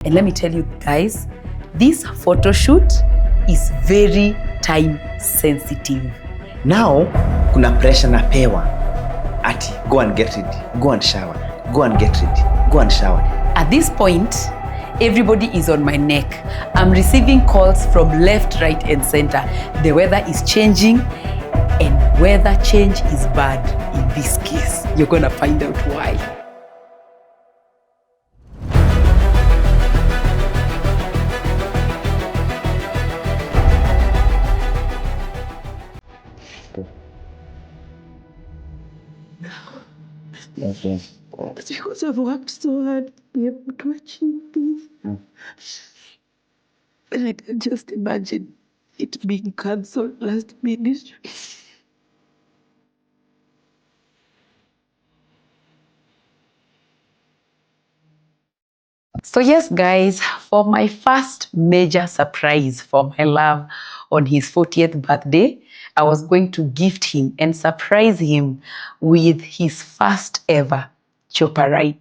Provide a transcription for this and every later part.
And let me tell you guys, this photo shoot is very time sensitive. Now, kuna pressure napewa. Ati, go and get ready, go and shower, go and get ready, go and shower. At this point, everybody is on my neck. I'm receiving calls from left, right, and center. The weather is changing, and weather change is bad in this case. You're gonna find out why. Okay. Because I've worked so hard to be able to achieve this. And I can just imagine it being cancelled last minute. So yes, guys, for my first major surprise for my love on his 40th birthday, I was going to gift him and surprise him with his first ever chopper ride.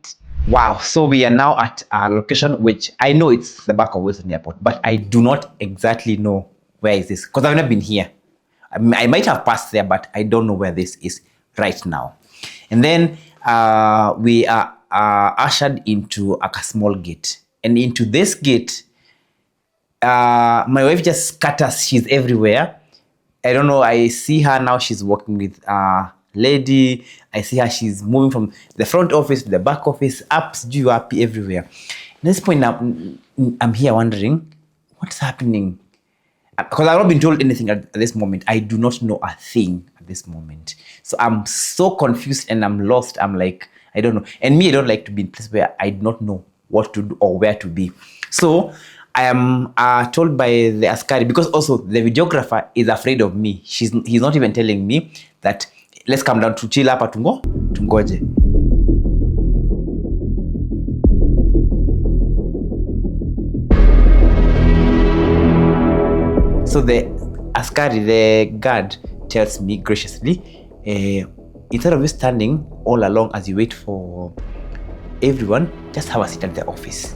Wow, so we are now at a location which I know it's the back of Wilson Airport, but I do not exactly know where is this because I've never been here. I might have passed there, but I don't know where this is right now. And then we are ushered into a small gate. And into this gate, my wife just scatters. She's everywhere. I don't know. I see her now. She's working with a lady. I see her. She's moving from the front office to the back office, up, everywhere. At this point, I'm here wondering what's happening. Because I've not been told anything at this moment. I do not know a thing at this moment. So I'm so confused and I'm lost. I'm like, I don't know. And me, I don't like to be in a place where I do not know what to do or where to be. So I am told by the askari, because also the videographer is afraid of me. He's not even telling me that let's come down to chill hapa tungoje. So the askari, the guard, tells me graciously, instead of you standing all along as you wait for everyone, just have a seat at the office.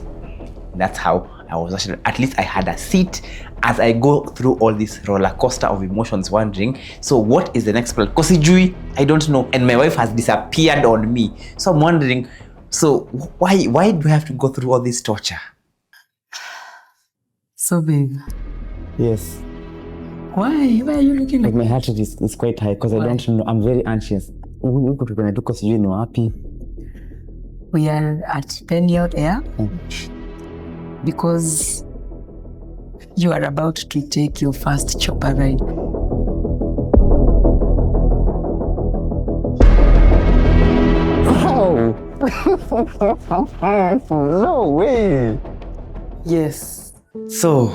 That's how I was actually, at least I had a seat as I go through all this roller coaster of emotions, wondering, so what is the next plan? Because I don't know. And my wife has disappeared on me. So I'm wondering, so why do I have to go through all this torture? So babe. Yes. Why are you looking like my heart rate is quite high because I don't know. I'm very anxious. We are at Penny-Out Air because you are about to take your first chopper ride. Oh! No way! Yes. So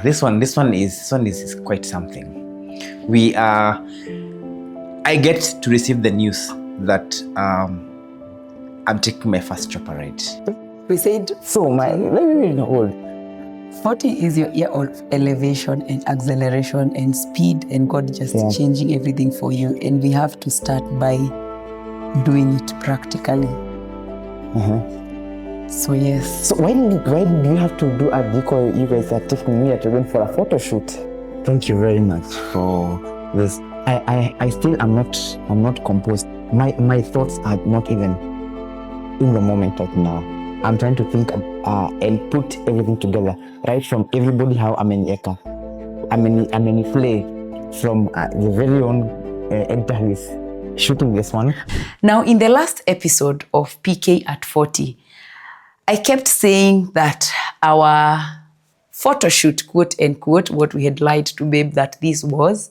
this one is quite something. I get to receive the news that I'm taking my first chopper ride. We said so let me hold. 40 is your year of elevation and acceleration and speed and God just changing everything for you, and we have to start by doing it practically. So yes. So why do you have to do a decoy? You guys are taking me to going for a photo shoot. Thank you very much for this. I still am not composed. My thoughts are not even in the moment right now. I'm trying to think and put everything together. Right from everybody how amenyeka. Play from the very own editor who is shooting this one. Now in the last episode of PK at 40, I kept saying that our photo shoot, quote unquote, what we had lied to babe that this was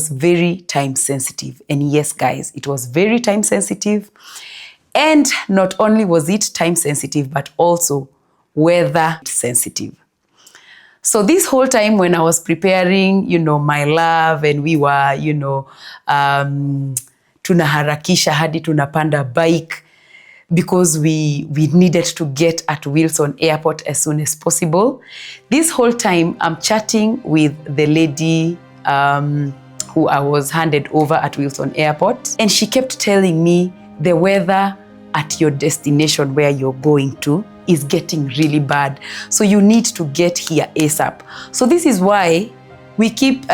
very time sensitive. And yes, guys, it was very time sensitive. And not only was it time sensitive, but also weather sensitive. So this whole time when I was preparing, my love, and we were, tunaharakisha hadi tunapanda bike, because we needed to get at Wilson Airport as soon as possible. This whole time, I'm chatting with the lady who I was handed over at Wilson Airport, and she kept telling me the weather at your destination where you're going to is getting really bad. So you need to get here ASAP. So this is why we keep,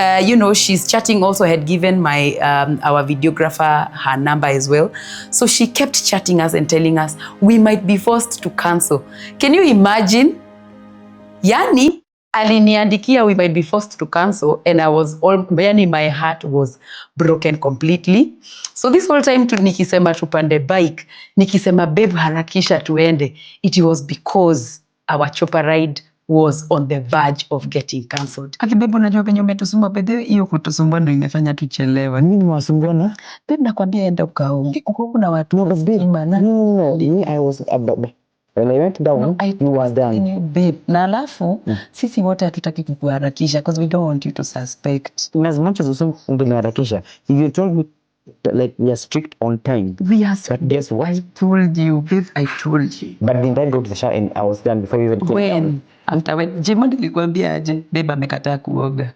she's chatting, also had given our videographer her number as well. So she kept chatting us and telling us we might be forced to cancel. Can you imagine? Yani, aliniandikia we might be forced to cancel, and my heart was broken completely. So this whole time nikisema tupande bike, nikisema babe harakisha tuende, it was because our chopper ride was on the verge of getting cancelled. Akibebe, unajua penye umetusumbua bedhe, hiyo kutusumbua ndio imefanya tuchelewa. Mimi nimewasumbua na? Babe, nakwambia enda ukaonge. Uko na watu No, me, I was when I went down, you were down. Babe, na alafu sisi wote hatutaki kukuharakisha because we don't want you to suspect. As much as ungeharakisha, if you told me like we are strict on time. We are but guess what? I told you, babe, I told you. But didn't I go to the shower and I was done before you even came when down? After when Jemo nilikwambia aje babe amekataa kuoga.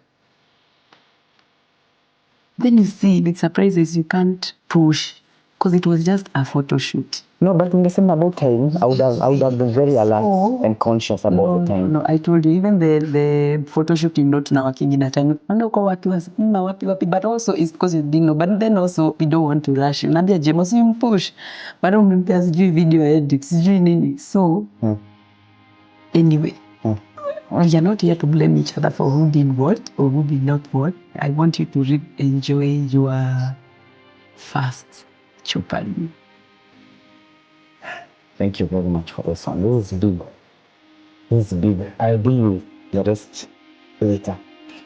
Then you see the surprises you can't push because it was just a photo shoot. No, but ungesema about time, I would have been very alert and conscious about the time. No, I told you, even the photo shooting not na working in a time. Ndio kwa watu wasema wapi, but also it's because you didn't know. But then also we don't want to rush. Unaambia Jemo si mpush. But umempea sijui video edit, sijui nini. So anyway, we are not here to blame each other for who did what or who did not what. I want you to enjoy your first chopper. Thank you very much for this one. This is big. This is big. I'll do the rest later.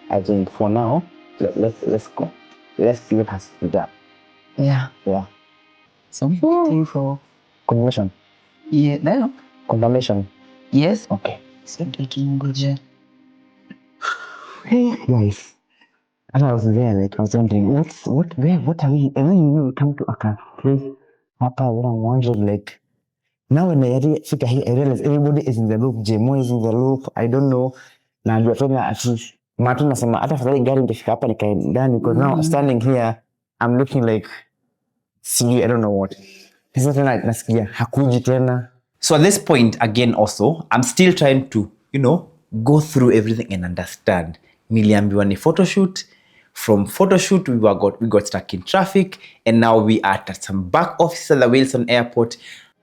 I think for now, let's go. Let's see what has to be done. Yeah. Yeah. So waiting for Confirmation. yeah, no. Confirmation. Yes. Okay. So tutungoje. Hey guys. As I was there, like I was wondering, what are we? And then you come to a place, hapa wonder like. Now when I realize everybody is in the loop, Jemo is in the loop, I don't know. Na ndio tena ati Martin nasema hata fadhali gari ndifika hapa nikae ndani because now standing here I'm looking like see I don't know what. Sasa tena nasikia hakuji tena. So at this point again also I'm still trying to go through everything and understand. Niliambiwa ni photoshoot. From photoshoot we got stuck in traffic and now we are at some back office at the Wilson Airport.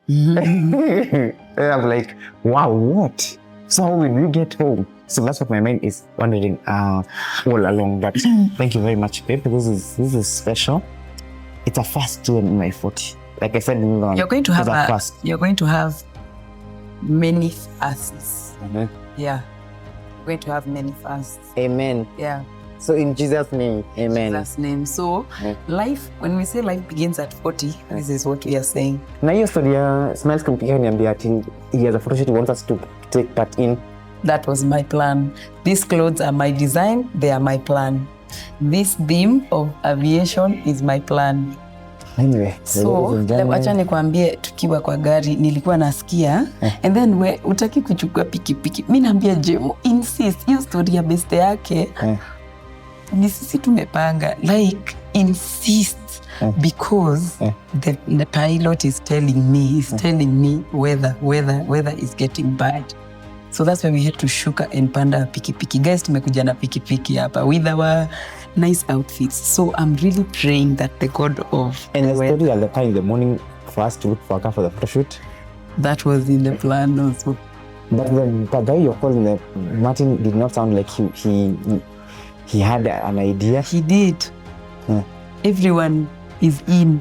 And I'm like, wow, what? So how will we get home? So that's what my mind is wondering all along. But thank you very much, babe. This is special. It's a first too in my 40. Like I said, You're going to have first. You're going to have many fasts. Mm-hmm. Yeah, you're going to have many fasts. Amen. Yeah. So in Jesus' name, amen. Jesus' name. So life, when we say life begins at 40, this is what we are saying. Na hiyo story ya Smiles kumpigia niambia ati he has a photoshoot he wants us to take part in. That was my plan. These clothes are my design, they are my plan. This theme of aviation is my plan. Anyway, so acha nikwambie, tukiwa kwa gari nilikuwa nasikia and then we utaki kuchukua pikipiki. Mimi naambia Jemo insist hiyo story ya best yake. Ni sisi tumepanga, like insist because the pilot is telling me weather is getting bad. So that's why we had to shuka and panda pikipiki. Guys, tumekuja na pikipiki hapa with our nice outfits. So I'm really praying that the God of and the story at the time in the morning for us to look for a car for the photo shoot. That was in the plan also. But the guy you're calling, Martin, did not sound like he had an idea. He did. Everyone is in.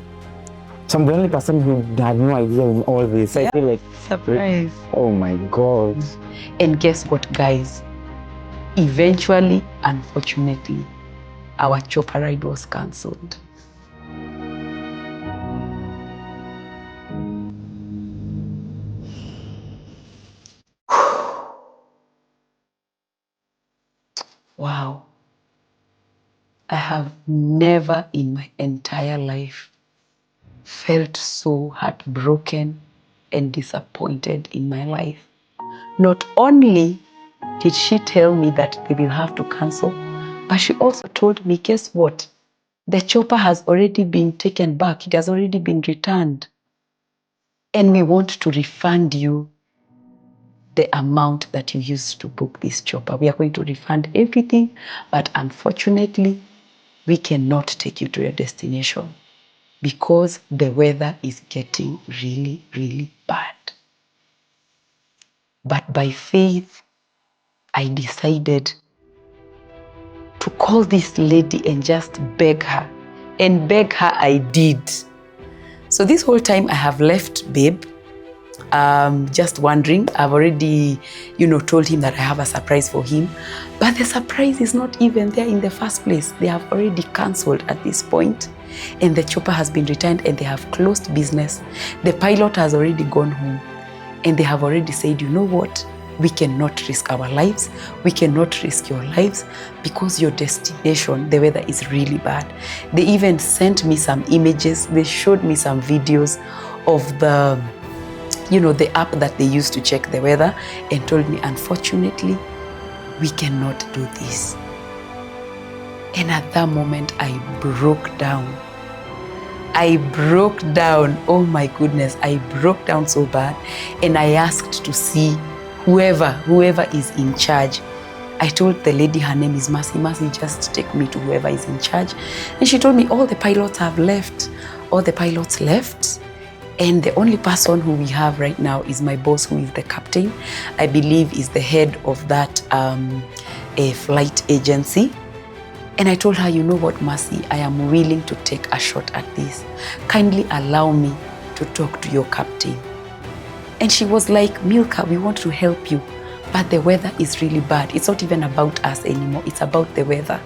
So I'm the only person who had no idea in all this. I feel like surprise. Oh my God. And guess what, guys? Eventually, unfortunately, our chopper ride was cancelled. Wow. I have never in my entire life felt so heartbroken and disappointed in my life. Not only did she tell me that they will have to cancel, but she also told me, guess what? The chopper has already been taken back. It has already been returned. And we want to refund you the amount that you used to book this chopper. We are going to refund everything, but unfortunately, we cannot take you to your destination because the weather is getting really, really bad. But by faith, I decided to call this lady and just beg her. And beg her I did. So this whole time I have left Babe, just wondering. I've already, told him that I have a surprise for him. But the surprise is not even there in the first place. They have already cancelled at this point. And the chopper has been returned and they have closed business. The pilot has already gone home. And they have already said, you know what? We cannot risk our lives. We cannot risk your lives because your destination, the weather is really bad. They even sent me some images. They showed me some videos of the app that they use to check the weather and told me, unfortunately, we cannot do this. And at that moment, I broke down. Oh my goodness, I broke down so bad. And I asked to see whoever is in charge. I told the lady her name is Mercy. Mercy, just take me to whoever is in charge. And she told me all the pilots have left. All the pilots left. And the only person who we have right now is my boss, who is the captain. I believe is the head of that a flight agency. And I told her, you know what, Mercy, I am willing to take a shot at this. Kindly allow me to talk to your captain. And she was like, Milka, we want to help you, but the weather is really bad. It's not even about us anymore. It's about the weather.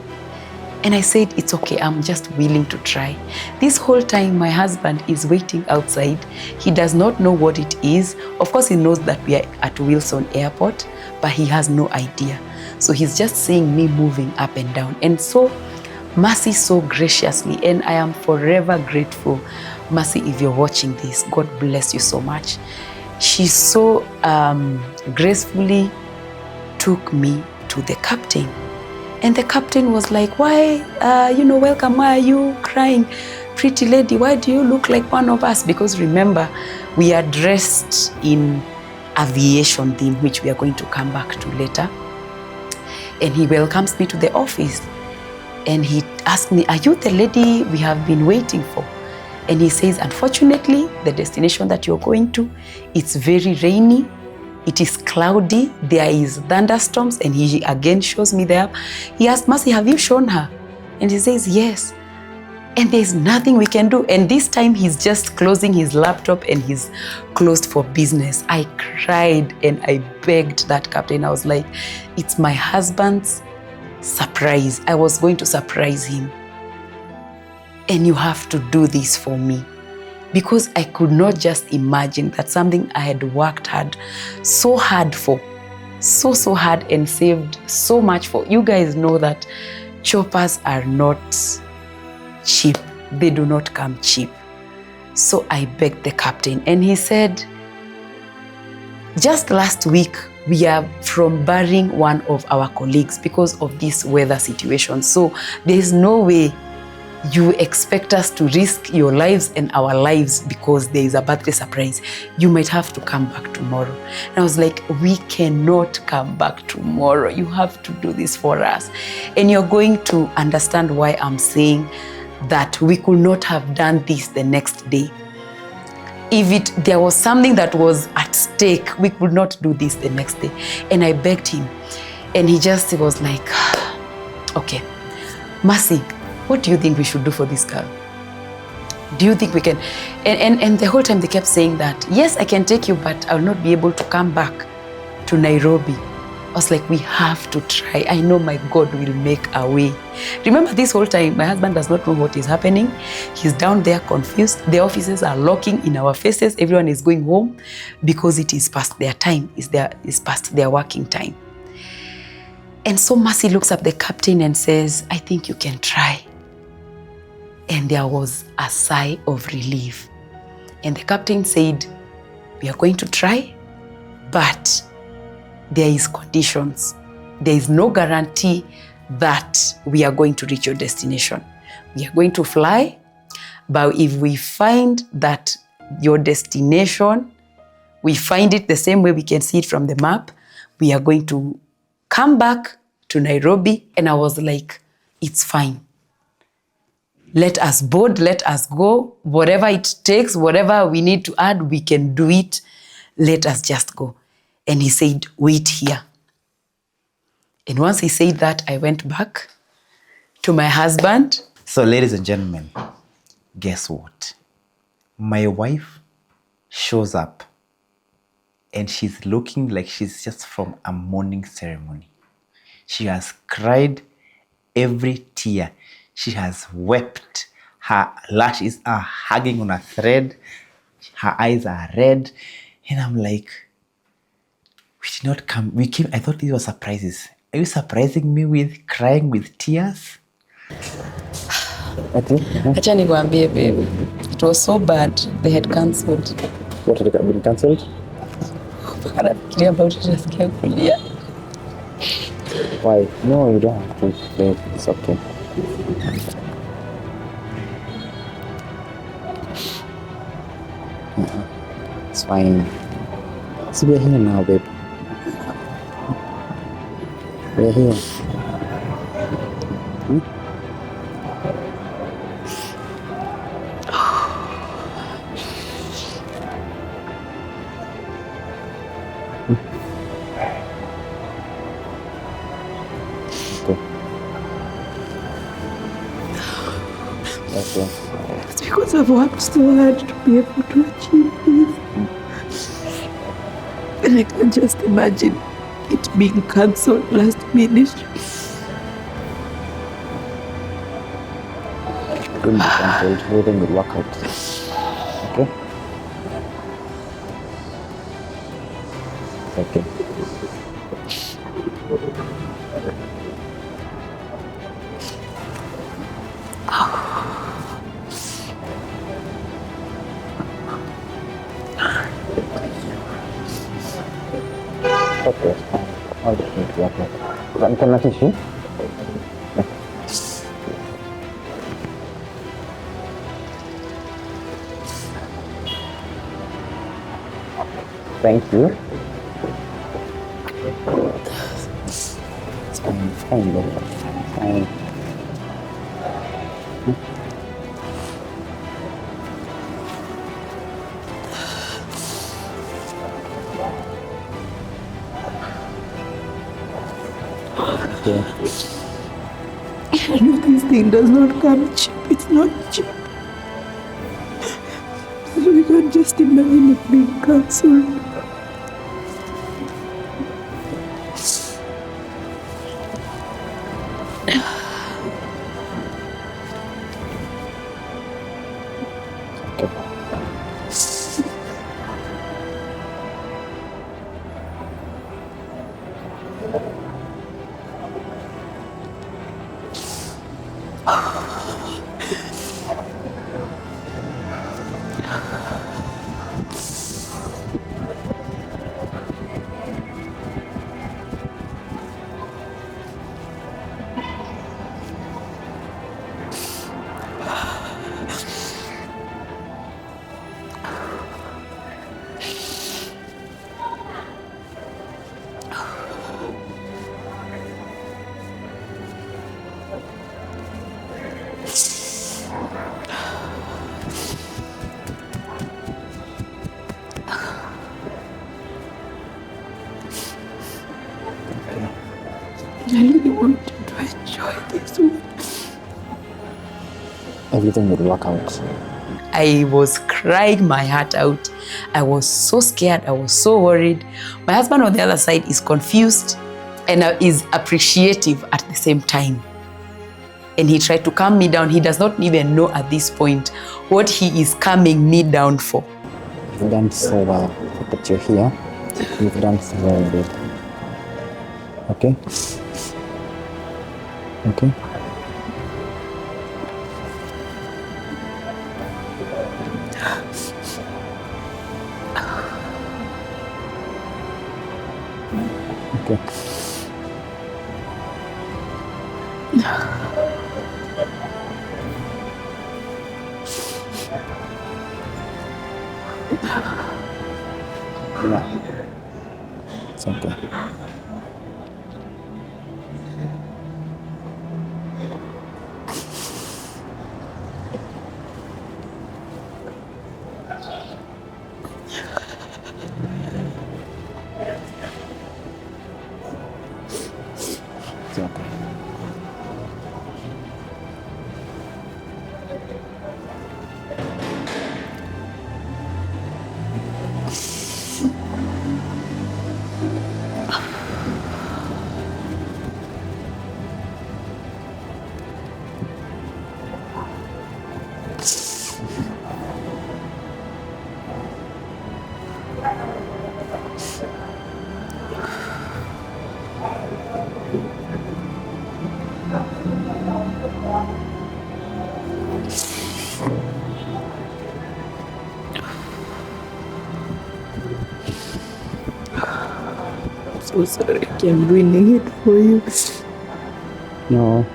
And I said, it's okay. I'm just willing to try. This whole time, my husband is waiting outside. He does not know what it is. Of course, he knows that we are at Wilson Airport, but he has no idea. So he's just seeing me moving up and down. And so Mercy so graciously, and I am forever grateful. Mercy, if you're watching this, God bless you so much. She so gracefully took me to the captain. And the captain was like, why, welcome, why are you crying? Pretty lady, why do you look like one of us? Because remember, we are dressed in aviation theme, which we are going to come back to later. And he welcomes me to the office. And he asked me, are you the lady we have been waiting for? And he says, unfortunately, the destination that you're going to, it's very rainy. It is cloudy. There is thunderstorms. And he again shows me the app. He asked, Mercy, have you shown her? And he says, yes. And there's nothing we can do. And this time he's just closing his laptop and he's closed for business. I cried and I begged that captain. I was like, it's my husband's surprise. I was going to surprise him. And you have to do this for me. Because I could not just imagine that something I had worked so hard for, so hard and saved so much for. You guys know that choppers are not cheap. They do not come cheap. So I begged the captain and he said, just last week, we are from burying one of our colleagues because of this weather situation. So there is no way you expect us to risk your lives and our lives because there is a birthday surprise. You might have to come back tomorrow. And I was like, we cannot come back tomorrow. You have to do this for us. And you're going to understand why I'm saying that we could not have done this the next day. If there was something that was at stake, we could not do this the next day. And I begged him. And he was like, okay, Mercy, what do you think we should do for this girl? Do you think we can? And the whole time they kept saying that, yes, I can take you, but I'll not be able to come back to Nairobi. I was like, we have to try. I know my God will make a way. Remember this whole time, my husband does not know what is happening. He's down there confused. The offices are locking in our faces. Everyone is going home because it is past their time. It's past their working time. And so Mercy looks at the captain and says, I think you can try. And there was a sigh of relief. And the captain said, we are going to try, but there is conditions. There is no guarantee that we are going to reach your destination. We are going to fly, but if we find that your destination, we find it the same way we can see it from the map, we are going to come back to Nairobi. And I was like, it's fine. Let us board, let us go. Whatever it takes, whatever we need to add, we can do it. Let us just go. And he said, wait here. And once he said that, I went back to my husband. So, ladies and gentlemen, guess what? My wife shows up and she's looking like she's just from a mourning ceremony. She has cried every tear. She has wept. Her lashes are hanging on a thread. Her eyes are red. And I'm like, we did not come. We came. I thought these were surprises. Are you surprising me with crying with tears? Acha nikwambie, babe. It was so bad. They had cancelled. What had been cancelled? Nafikiria about it, nasikia kulia. Why? No, you don't have to, babe. It's okay. It's fine. So we're here now, babe. We're here. Okay. It's because I've worked so hard to be able to achieve this. And I can just imagine it being cancelled last minute. Don't be cancelled. Everything will work out. Okay? Okay. Okay. I'll just need to work out. Can I teach you? Thank you. It's fine, baby. Fine. Okay. I know this thing does not come cheap. It's not cheap. So we can't just imagine it being cancelled. I really want you to enjoy this one. Everything will work out. I was crying my heart out. I was so scared. I was so worried. My husband on the other side is confused and is appreciative at the same time. And he tried to calm me down. He does not even know at this point what he is calming me down for. You've done so well. But you're here. You've done so well, babe. Okay? Okay? Okay. Yeah. It's okay. It's okay. So sorry, I'm ruining it for you. No.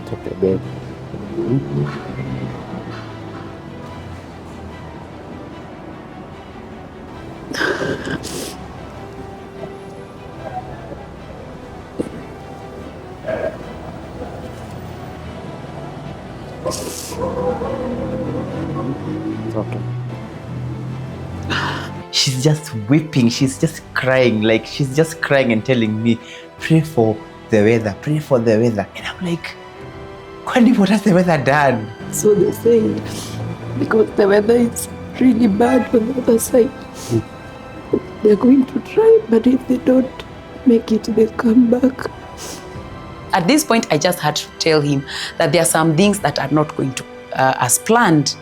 It's okay, babe. It's okay. She's just weeping. She's just crying. Like, she's just crying and telling me, pray for the weather, pray for the weather. And I'm like, Kwani, what has the weather done? So they say, because the weather is really bad on the other side, they're going to try, but if they don't make it, they'll come back. At this point, I just had to tell him that there are some things that are not going to as planned.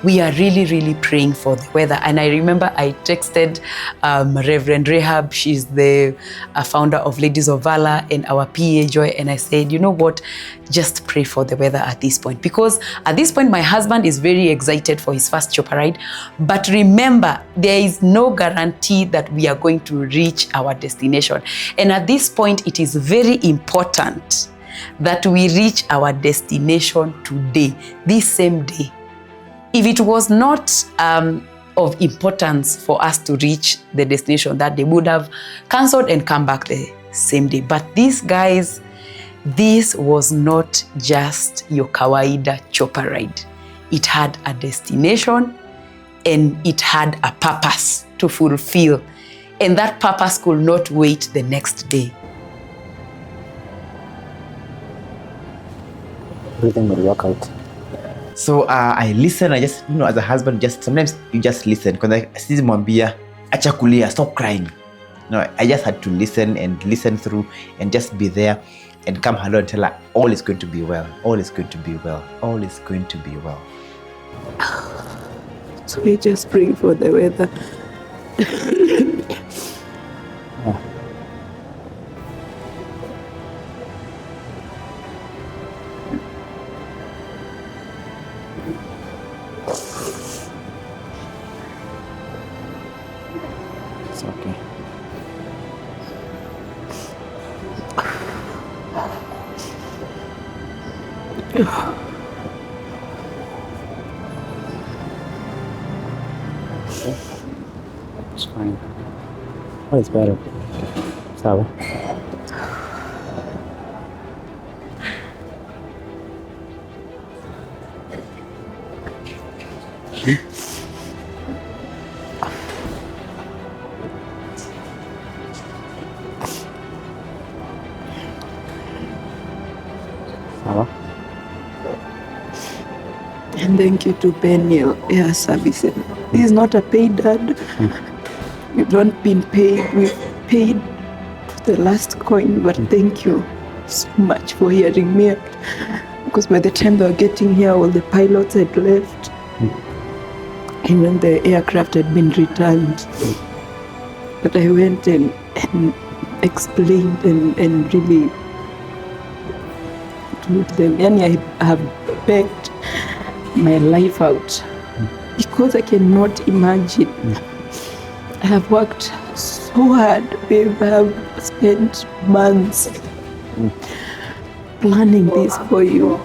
We are really, really praying for the weather. And I remember I texted Reverend Rahab. She's the founder of Ladies of Valor and our PA Joy. And I said, you know what, just pray for the weather at this point. Because at this point, my husband is very excited for his first chopper ride. But remember, there is no guarantee that we are going to reach our destination. And at this point, it is very important that we reach our destination today, this same day. If it was not of importance for us to reach the destination that they would have cancelled and come back the same day. But these guys, this was not just your kawaida chopper ride. It had a destination and it had a purpose to fulfill. And that purpose could not wait the next day. Everything will work out. So I listen. I just, as a husband, just sometimes you just listen. Because I see mwambia, acha kulia, stop crying. I just had to listen and listen through and just be there and come hello and tell her all is going to be well. All is going to be well. All is going to be well. So we just pray for the weather. It's okay. It's fine. Oh, it's better. Sawa. Sawa. And thank you to Peniel Air Services. This is not a paid ad. We've not been paid. We've paid the last coin, but thank you so much for hearing me out. Because by the time they were getting here, all the pilots had left. And when the aircraft had been returned. But I went and explained and really salute them. Yani I have begged my life out because I cannot imagine. I have worked so hard, babe. I have spent months planning this for you.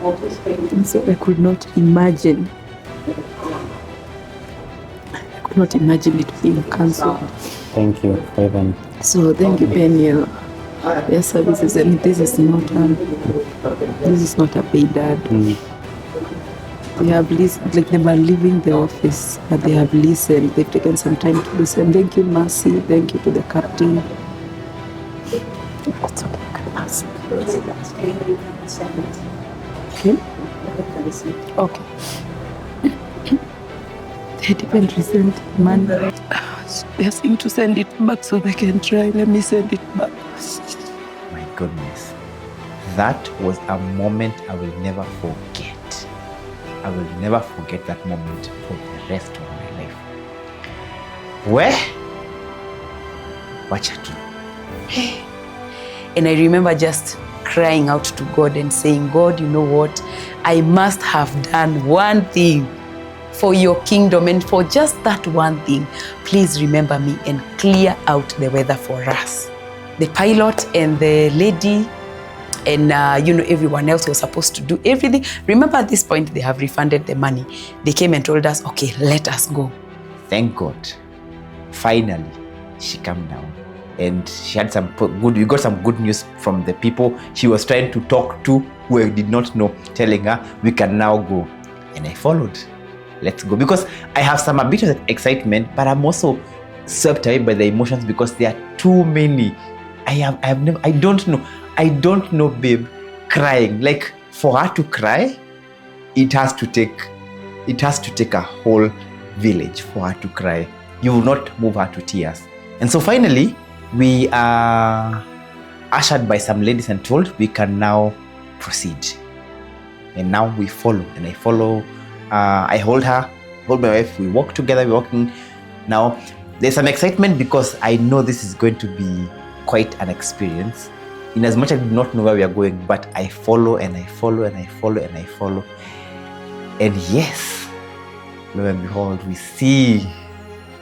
And so I could not imagine. I could not imagine it being cancelled. Thank you, Evan. So thank you, Penny. Their services, and this is not a paid ad. They have listened, like they were leaving the office, but they have listened. They've taken some time to listen. Thank you, Mercy. Thank you to the captain. It's okay, Mercy. Okay. Okay. They didn't resent money. They're saying to send it back so they can try. Let me send it back. My goodness. That was a moment I will never forget. I will never forget that moment for the rest of my life. Where? Wacha tu. And I remember just crying out to God and saying, God, you know what? I must have done one thing for your kingdom, and for just that one thing, please remember me and clear out the weather for us. The pilot and the lady and everyone else was supposed to do everything. Remember, at this point, they have refunded the money. They came and told us, okay, let us go. Thank God. Finally, she came down. And she had we got some good news from the people she was trying to talk to, who I did not know, telling her, we can now go. And I followed. Let's go. Because I have a bit of excitement, but I'm also swept away by the emotions because there are too many. I don't know, babe, crying. Like, for her to cry, it has to take a whole village for her to cry. You will not move her to tears. And so finally, we are ushered by some ladies and told we can now proceed. And now we follow. And I follow. I hold her, hold my wife. We walk together. We're walking. Now, there's some excitement because I know this is going to be quite an experience. In as much as I do not know where we are going, but I follow and I follow and I follow and I follow. And yes, lo and behold, we see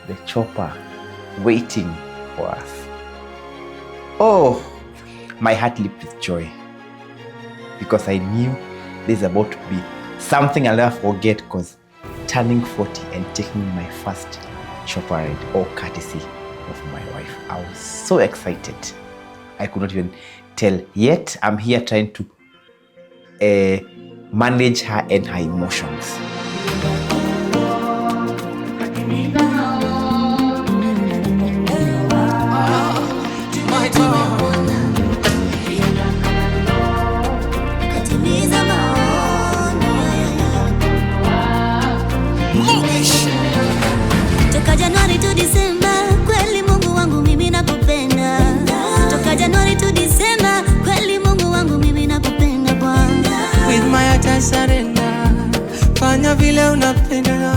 the chopper waiting for us. Oh, my heart leaped with joy because I knew this is about to be something I'll never forget, because turning 40 and taking my first chopper ride, all courtesy of my wife. I was so excited. I could not even tell. Yet I'm here trying to manage her and her emotions. Toka Januari to December, kweli Mungu wangu mimi nakupenda. Toka Januari to December, kweli Mungu wangu mimi nakupenda Bwana. With my heart I surrender, fanya vile unapenda.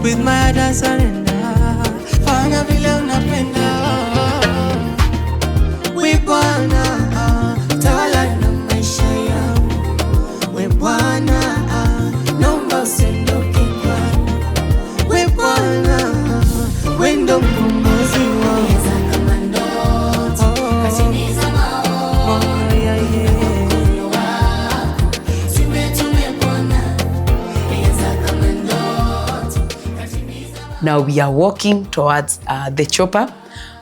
With my heart I surrender, fanya vile unapenda. We Bwana, tawala na maisha yangu. We Bwana, naomba usiondoke kwangu. We Bwana, wendo mkombozi wangu. Kama ndoto, katimiza maono. Mkono wako, tume Bwana. Kama ndoto, katimiza maono. Now we are walking towards the chopper.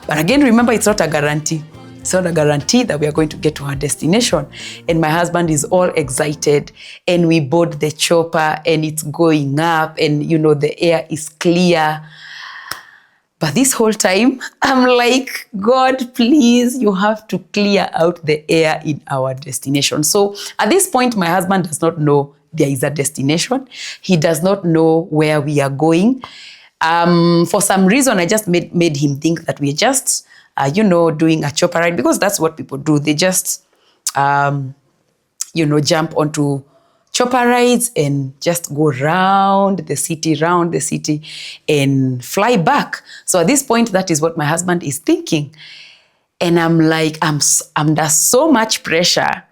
But again, remember, it's not a guarantee. It's not a guarantee that we are going to get to our destination. And my husband is all excited. And we board the chopper and it's going up. And, the air is clear. But this whole time, I'm like, God, please, you have to clear out the air in our destination. So at this point, my husband does not know there is a destination. He does not know where we are going. For some reason, I just made him think that we're just, doing a chopper ride, because that's what people do. They just, jump onto chopper rides and just go round the city, and fly back. So at this point, that is what my husband is thinking. And I'm like, I'm under so much pressure.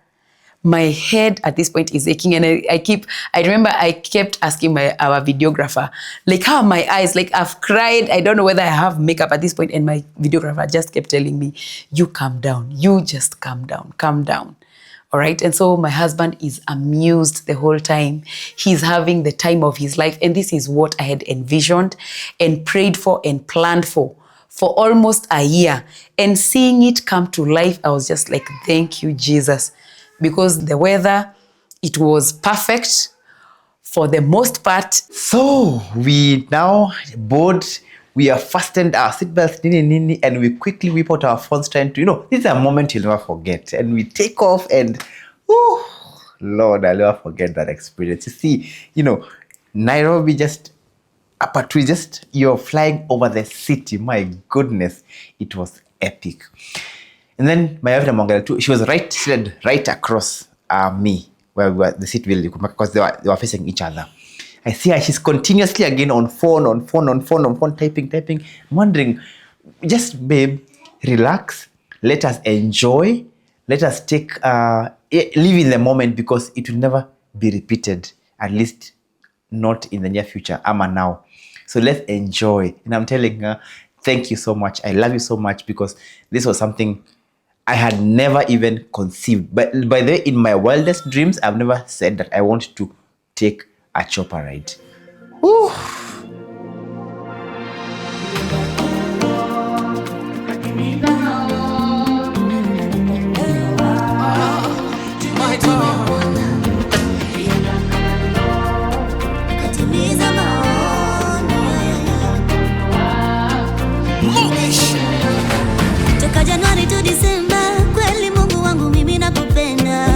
my head at this point is aching, and I remember I kept asking our videographer, like, how are my eyes? Like, I've cried. I don't know whether I have makeup at this point, and my videographer just kept telling me, you calm down. You just calm down. Calm down. All right. And so my husband is amused the whole time. He's having the time of his life. And this is what I had envisioned and prayed for and planned for almost a year. And seeing it come to life, I was just like, thank you, Jesus. Because the weather, it was perfect for the most part. So we now board, we are fastened our seatbelts, and we quickly whip out our phones trying to, this is a moment you'll never forget. And we take off and, Lord, I'll never forget that experience. You see, Nairobi you're flying over the city. My goodness, it was epic. And then my wife Mongala too, she was seated right across me, where we were the seat will, because they were facing each other. I see her, she's continuously again on phone, typing. I'm wondering, just babe, relax, let us enjoy, let us live in the moment, because it will never be repeated, at least not in the near future, ama now. So let's enjoy. And I'm telling her, thank you so much. I love you so much, because this was something I had never even conceived. But by the way, in my wildest dreams, I've never said that I want to take a chopper ride. Woo. Toka Januari to December, kweli Mungu wangu mimi nakupenda.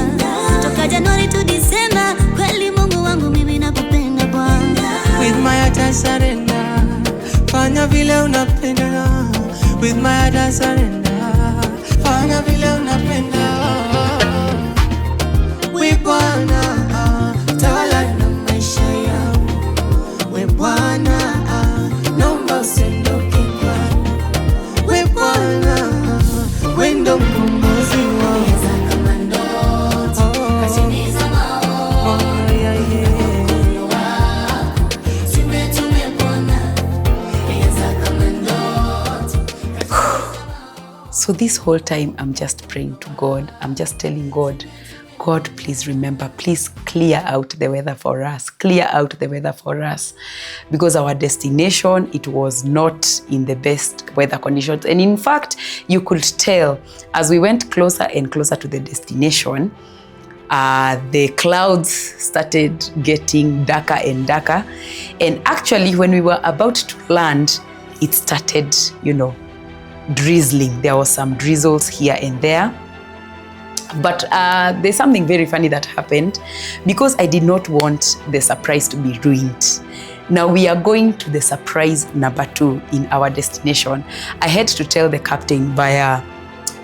Toka Januari to December, kweli Mungu wangu mimi nakupenda Bwana. With my heart I surrender. Fanya vile unapenda. With my heart I surrender. Fanya vile unapenda. We Bwana, tawala na maisha yangu. We Bwana, naomba usiondoke kwangu. We Bwana, wendo mkombozi wangu. Kama ndoto, katimiza maono. Mkono wako, tumepona. Kama ndoto, So this whole time, I'm just praying to God. I'm just telling God, God, please remember, please clear out the weather for us. Clear out the weather for us. Because our destination, it was not in the best weather conditions. And in fact, you could tell as we went closer and closer to the destination, the clouds started getting darker and darker. And actually, when we were about to land, it started, drizzling. There was some drizzles here and there. But there's something very funny that happened, because I did not want the surprise to be ruined. Now we are going to the surprise number 2 in our destination. I had to tell the captain via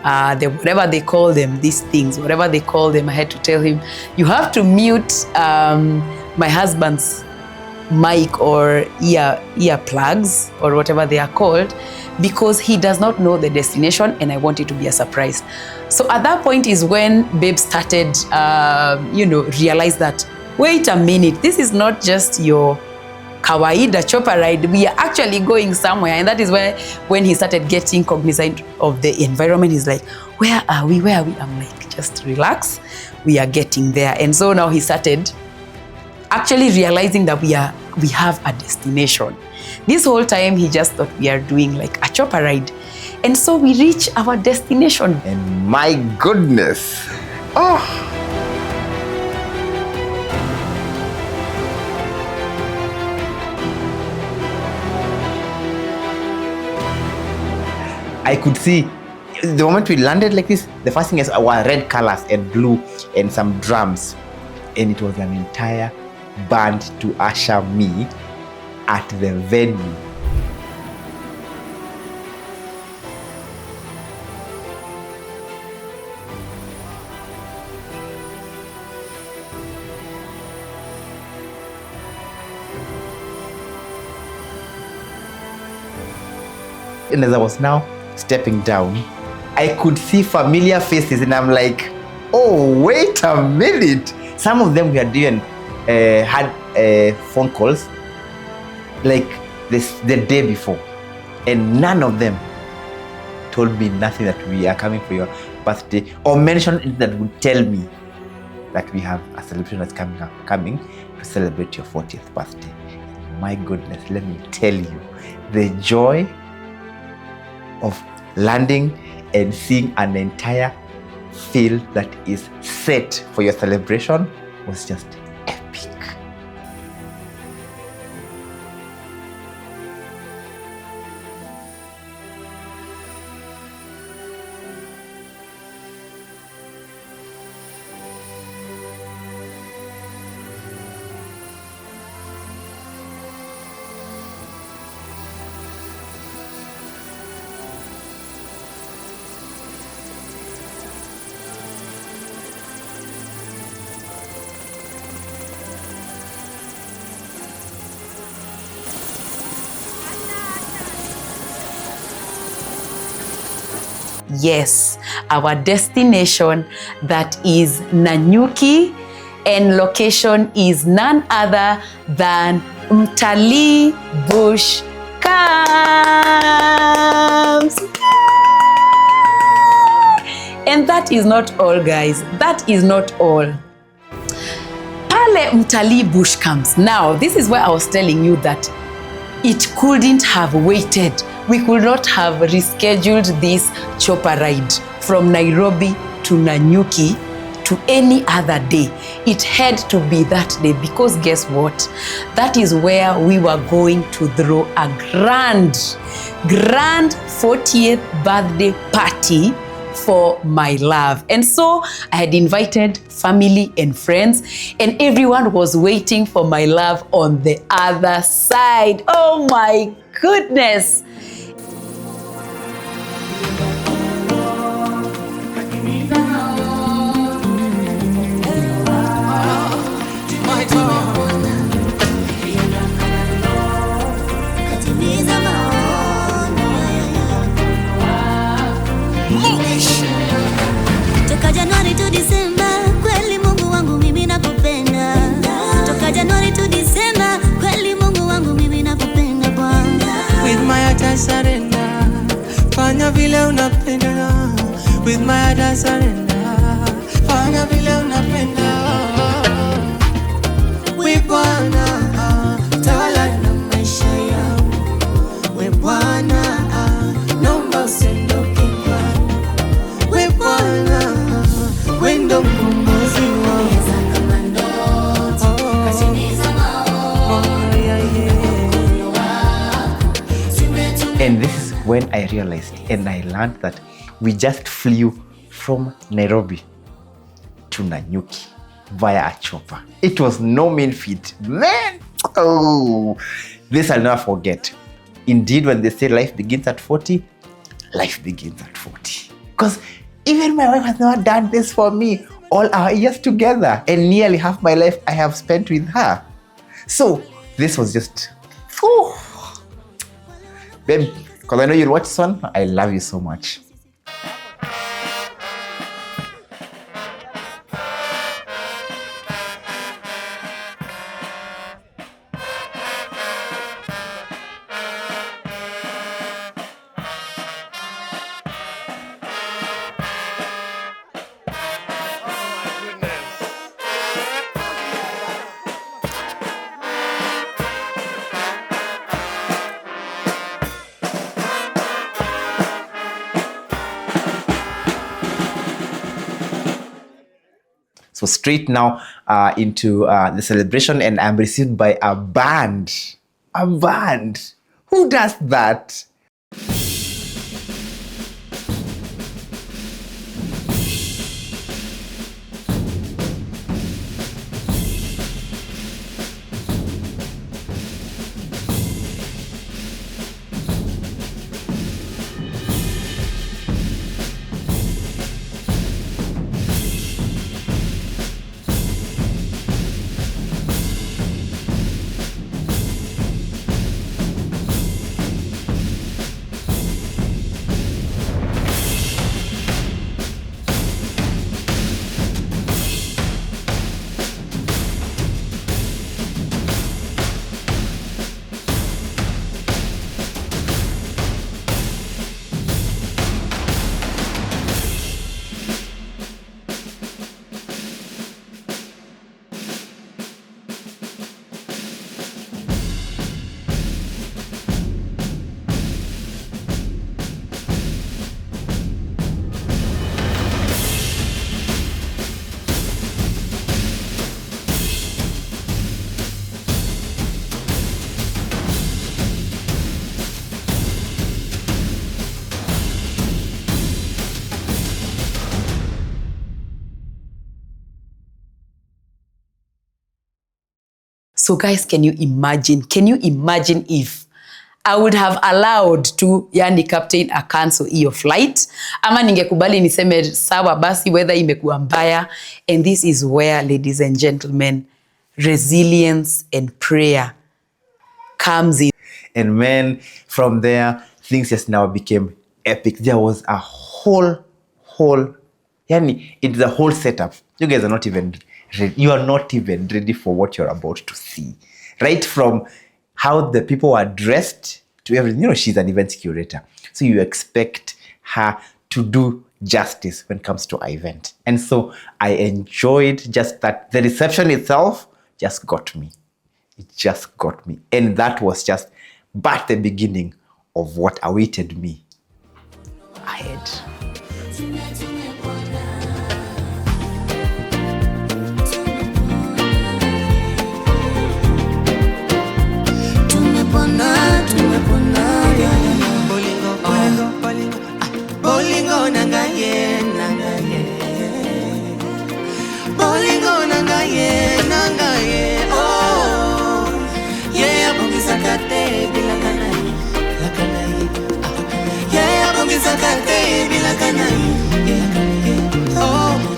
whatever they call them, these things, whatever they call them, I had to tell him, you have to mute my husband's mic or ear plugs or whatever they are called, because he does not know the destination and I want it to be a surprise. So at that point is when Babe started, realize that, wait a minute, this is not just your kawaida chopper ride. We are actually going somewhere. And that is when he started getting cognizant of the environment. He's like, where are we? I'm like, just relax. We are getting there. And so now he started actually realizing that we have a destination. This whole time, he just thought we are doing like a chopper ride. And so we reach our destination. And my goodness. I could see the moment we landed like this, the first thing is our red colors and blue and some drums. And it was an entire band to usher me at the venue. And as I was now stepping down, I could see familiar faces and I'm like, Oh, wait a minute. Some of them we had even had phone calls like the day before, and none of them told me nothing that we are coming for your birthday or mentioned it that would tell me that we have a celebration that's coming to celebrate your 40th birthday. My goodness, let me tell you, the joy of landing and seeing an entire field that is set for your celebration was just epic. Yes, our destination, that is Nanyuki, and location is none other than Mtalii Bush Camps. And that is not all, guys. That is not all. Pale Mtalii Bush Camps. Now, this is where I was telling you that it couldn't have waited. We could not have rescheduled this chopper ride from Nairobi to Nanyuki to any other day. It had to be that day because guess what? That is where we were going to throw a grand 40th birthday party for my love. And so I had invited family and friends, and everyone was waiting for my love on the other side. Oh my goodness. Toka Januari to December, kweli Mungu wangu mimi nakupenda. Toka Januari to December, kweli Mungu wangu mimi nakupenda Bwana. With my heart I surrender. Fanya vile unapenda. With my heart I surrender. Fanya vile unapenda. We Bwana, tawala na maisha yangu. We Bwana, naomba usiondoke Bwana. We Bwana, wendo mkombozi wangu. Kama ndoto, kasiniza maono. And this is when I realized and I learned that we just flew from Nairobi to Nanyuki via a chopper. It was no mean feat. Man, oh, this I'll never forget. Indeed, when they say life begins at 40, life begins at 40. Because even my wife has never done this for me. All our years together and nearly half my life I have spent with her. So this was just, babe, because I know you'll watch this one, I love you so much. So straight now into the celebration, and I'm received by a band. A band. Who does that? So guys, can you imagine if I would have allowed to yani captain a cancel hiyo flight, ama ningekubali niseme sawa basi weather imekuwa mbaya. And this is where, ladies and gentlemen, resilience and prayer comes in. And man, from there, things just now became epic. There was a whole, it's the whole setup. You guys are not even ready. You are not even ready for what you're about to see. Right from how the people were dressed to everything. You know, she's an events curator. So you expect her to do justice when it comes to an event. And so I enjoyed just that. The reception itself just got me. It just got me. And that was just but the beginning of what awaited me ahead. Bolingo nangaye oh yeah bongisa kate bila kanai yeah bongisa kate bila kanai oh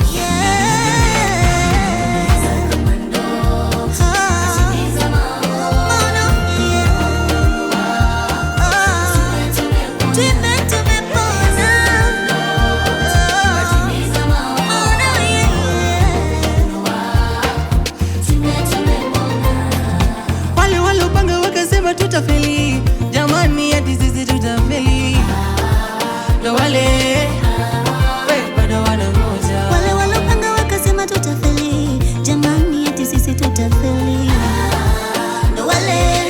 tutafeli jamani hadi sisi tutafeli ndo wale bado wanangoja wale walopanga wakasema tutafeli jamani hadi sisi tutafeli ndo wale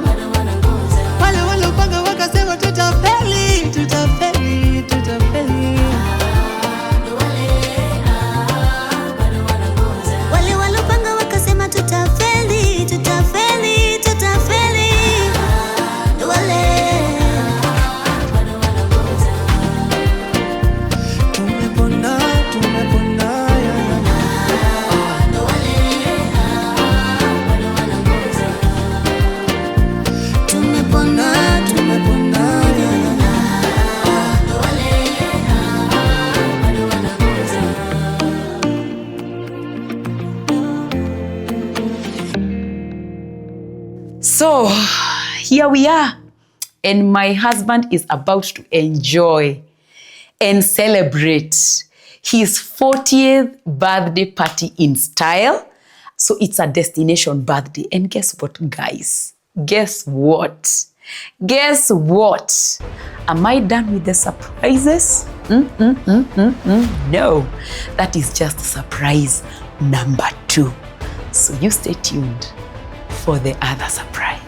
bado wanangoja wale walopanga wakasema tutafeli ndo wale bado wanangoja wale walopanga wakasema tutafeli So here we are, and my husband is about to enjoy and celebrate his 40th birthday party in style. So it's a destination birthday. And guess what, guys? Guess what? Am I done with the surprises? No, that is just surprise number 2. So you stay tuned for the other surprise.